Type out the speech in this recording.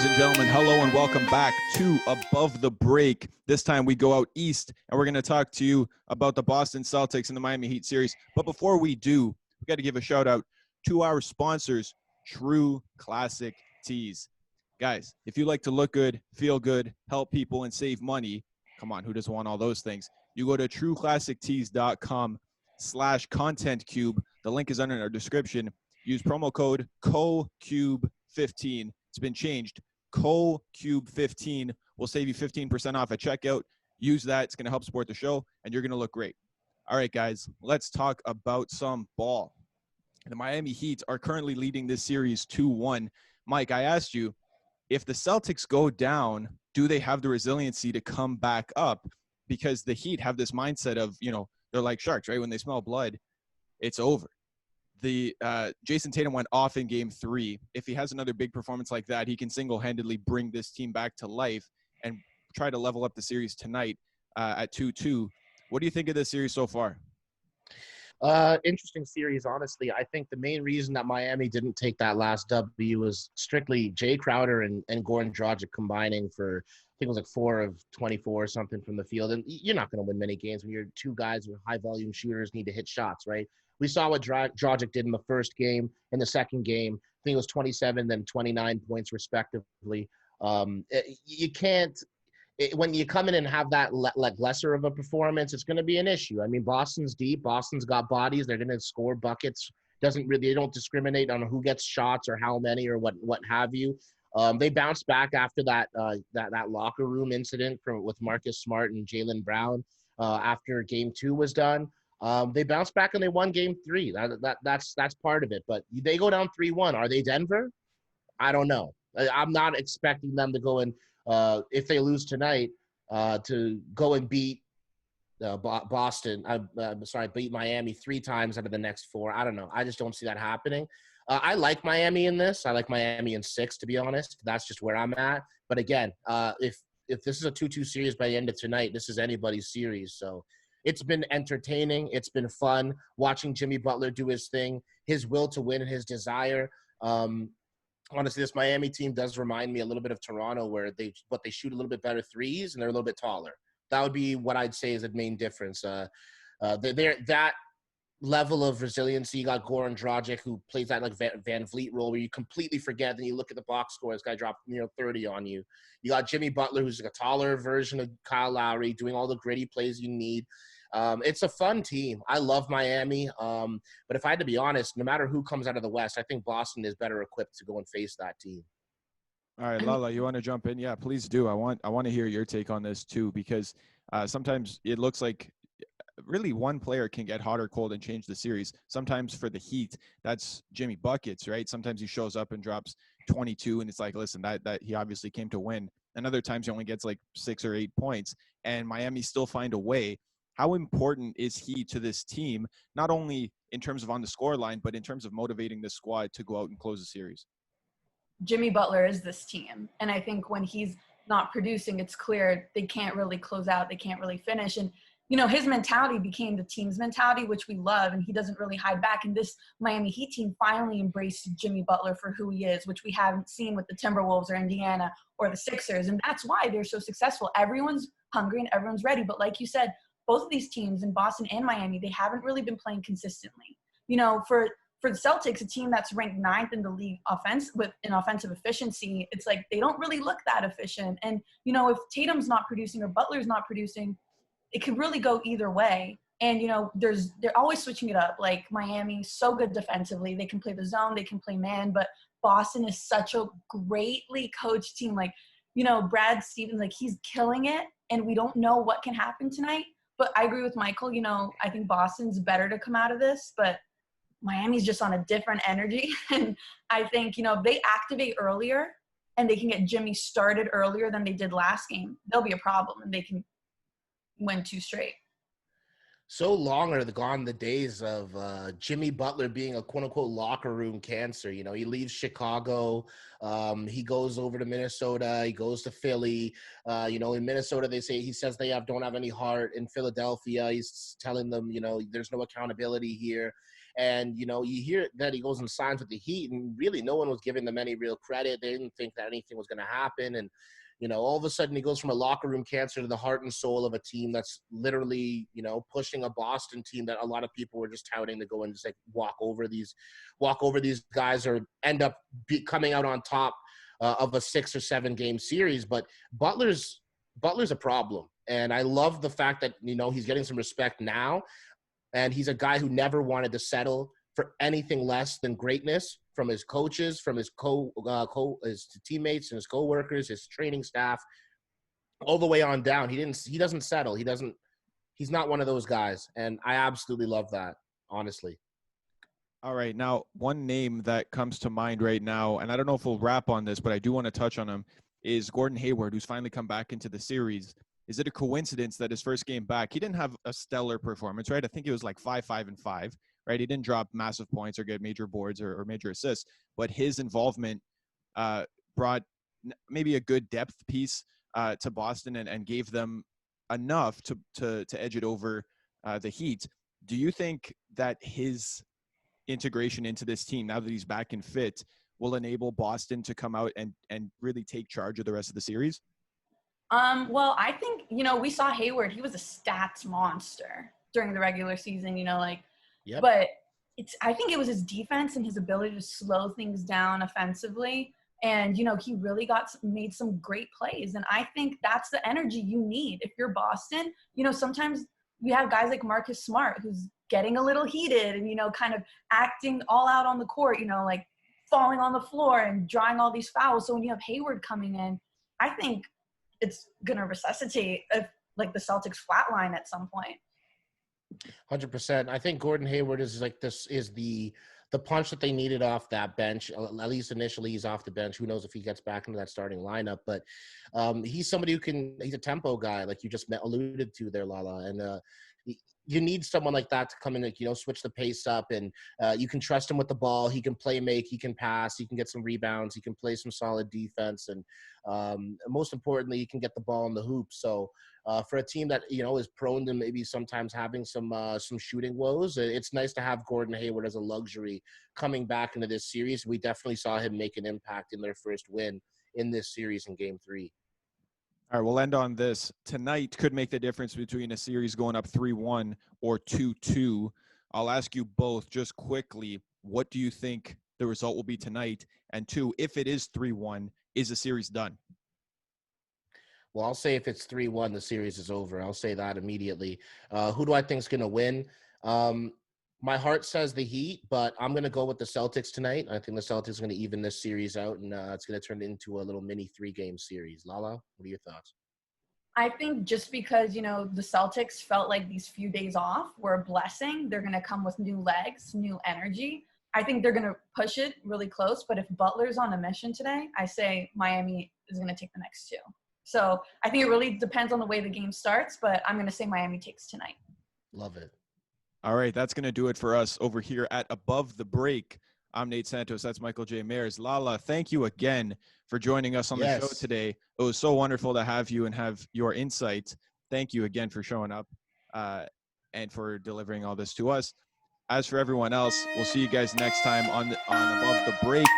Ladies and gentlemen, hello and welcome back to Above the Break. This time we go out east and we're going to talk to you about the Boston Celtics and the Miami Heat series. But before we do, we got to give a shout out to our sponsors, True Classic Tees. Guys, if you like to look good, feel good, help people, and save money, come on, who doesn't want all those things? You go to trueclassictees.com/contentcube. The link is under our description. Use promo code COCUBE15. It's been changed. COCUBE15 will save you 15% off at checkout. Use that. It's going to help support the show, and you're going to look great. All right, guys, let's talk about some ball. The Miami Heat are currently leading this series 2-1. Mike, I asked you, if the Celtics go down, do they have the resiliency to come back up? Because the Heat have this mindset of, they're like sharks, right? When they smell blood, it's over. Jason Tatum went off in game 3. If he has another big performance like that, he can single-handedly bring this team back to life and try to level up the series tonight at 2-2. What do you think of this series so far? Interesting series, honestly. I think the main reason that Miami didn't take that last W was strictly Jay Crowder and Gordon Dragic combining for, I think it was like 4 of 24 or something from the field. And you're not going to win many games when your two guys who are high-volume shooters need to hit shots, right? We saw what Dragic did in the first game. In the second game, I think it was 27, then 29 points respectively. You can't – when you come in and have that lesser of a performance, it's going to be an issue. I mean, Boston's deep. Boston's got bodies. They're going to score buckets. They don't discriminate on who gets shots or how many or what have you. They bounced back after that locker room incident with Marcus Smart and Jaylen Brown after Game 2 was done. They bounced back and they won Game 3. That's part of it. But they go down 3-1. Are they Denver? I don't know. I'm not expecting them to go and if they lose tonight, to go and beat Boston. Beat Miami 3 times out of the next 4. I don't know. I just don't see that happening. I like Miami in this. I like Miami in 6, to be honest. That's just where I'm at. But again, if this is a 2-2 series by the end of tonight, this is anybody's series. So it's been entertaining. It's been fun watching Jimmy Butler do his thing, his will to win, his desire. Honestly, this Miami team does remind me a little bit of Toronto, where they shoot a little bit better threes and they're a little bit taller. That would be what I'd say is the main difference. They're that level of resiliency. You got Goran Dragic, who plays that like Van Vliet role where you completely forget, then you look at the box score, this guy dropped 30 on you. You got Jimmy Butler, who's like a taller version of Kyle Lowry, doing all the gritty plays you need. It's a fun team. I love Miami. But if I had to be honest, no matter who comes out of the West, I think Boston is better equipped to go and face that team. All right, Lala, you want to jump in? Yeah, please do. I want to hear your take on this too, because sometimes it looks like really one player can get hot or cold and change the series. Sometimes for the Heat, that's Jimmy Buckets, right? Sometimes he shows up and drops 22 and it's like, listen, that he obviously came to win. And other times he only gets like 6 or 8 points and Miami still find a way. How important is he to this team, not only in terms of on the score line, but in terms of motivating the squad to go out and close the series? Jimmy Butler is this team. And I think when he's not producing, it's clear they can't really close out. They can't really finish. And, his mentality became the team's mentality, which we love, and he doesn't really hide back. And this Miami Heat team finally embraced Jimmy Butler for who he is, which we haven't seen with the Timberwolves or Indiana or the Sixers. And that's why they're so successful. Everyone's hungry and everyone's ready. But like you said, both of these teams in Boston and Miami, they haven't really been playing consistently. For the Celtics, a team that's ranked 9th in the league with an offensive efficiency, it's like they don't really look that efficient. And, if Tatum's not producing or Butler's not producing, it could really go either way. And, they're always switching it up. Like Miami, so good defensively. They can play the zone, they can play man, but Boston is such a greatly coached team. Like, Brad Stevens, like he's killing it and we don't know what can happen tonight. But I agree with Michael, I think Boston's better to come out of this, but Miami's just on a different energy. And I think, if they activate earlier and they can get Jimmy started earlier than they did last game, there'll be a problem and they can win 2 straight. So long are gone the days of Jimmy Butler being a quote unquote locker room cancer. You know, he leaves Chicago, he goes over to Minnesota, he goes to Philly. You know, in Minnesota, he says they don't have any heart. In Philadelphia, he's telling them, you know, there's no accountability here. And, you know, you hear that he goes and signs with the Heat, and really no one was giving them any real credit. They didn't think that anything was going to happen. And, you know, all of a sudden he goes from a locker room cancer to the heart and soul of a team that's literally, you know, pushing a Boston team that a lot of people were just touting to go and just like walk over these guys or end up coming out on top of a 6 or 7 game series. But Butler's a problem. And I love the fact that, you know, he's getting some respect now. And he's a guy who never wanted to settle for anything less than greatness from his coaches, from his his teammates and his coworkers, his training staff, all the way on down. He doesn't settle. He's not one of those guys. And I absolutely love that, honestly. All right. Now, one name that comes to mind right now, and I don't know if we'll wrap on this, but I do want to touch on him, is Gordon Hayward, who's finally come back into the series. Is it a coincidence that his first game back, he didn't have a stellar performance, right? I think it was like 5-5-5. Right, he didn't drop massive points or get major boards or major assists, but his involvement brought maybe a good depth piece to Boston and gave them enough to edge it over the Heat. Do you think that his integration into this team, now that he's back and fit, will enable Boston to come out and really take charge of the rest of the series? Well, I think, you know, we saw Hayward. He was a stats monster during the regular season, you know, like, yep. But I think it was his defense and his ability to slow things down offensively. And, you know, he really made some great plays. And I think that's the energy you need. If you're Boston, you know, sometimes we have guys like Marcus Smart who's getting a little heated and, you know, kind of acting all out on the court, you know, like falling on the floor and drawing all these fouls. So when you have Hayward coming in, I think it's going to resuscitate like the Celtics flatline at some point. 100%. I think Gordon Hayward is the punch that they needed off that bench. At least initially, he's off the bench. Who knows if he gets back into that starting lineup? But he's somebody he's a tempo guy, like you just alluded to there, Lala. And you need someone like that to come in and, you know, switch the pace up. And you can trust him with the ball. He can make, he can pass, he can get some rebounds, he can play some solid defense. And most importantly, he can get the ball in the hoop. So for a team that, you know, is prone to maybe sometimes having some shooting woes, it's nice to have Gordon Hayward as a luxury coming back into this series. We definitely saw him make an impact in their first win in this series in Game 3. All right, we'll end on this. Tonight could make the difference between a series going up 3-1 or 2-2. I'll ask you both just quickly, what do you think the result will be tonight? And 2, if it is 3-1, is the series done? Well, I'll say if it's 3-1, the series is over. I'll say that immediately. Who do I think is going to win? My heart says the Heat, but I'm going to go with the Celtics tonight. I think the Celtics are going to even this series out, and it's going to turn into a little mini 3-game series. Lala, what are your thoughts? I think just because, you know, the Celtics felt like these few days off were a blessing, they're going to come with new legs, new energy. I think they're going to push it really close, but if Butler's on a mission today, I say Miami is going to take the next 2. So I think it really depends on the way the game starts, but I'm going to say Miami takes tonight. Love it. All right, that's going to do it for us over here at Above the Break. I'm Nate Santos. That's Michael J. Mayers. Lala, thank you again for joining us on the show today. It was so wonderful to have you and have your insights. Thank you again for showing up and for delivering all this to us. As for everyone else, we'll see you guys next time on Above the Break.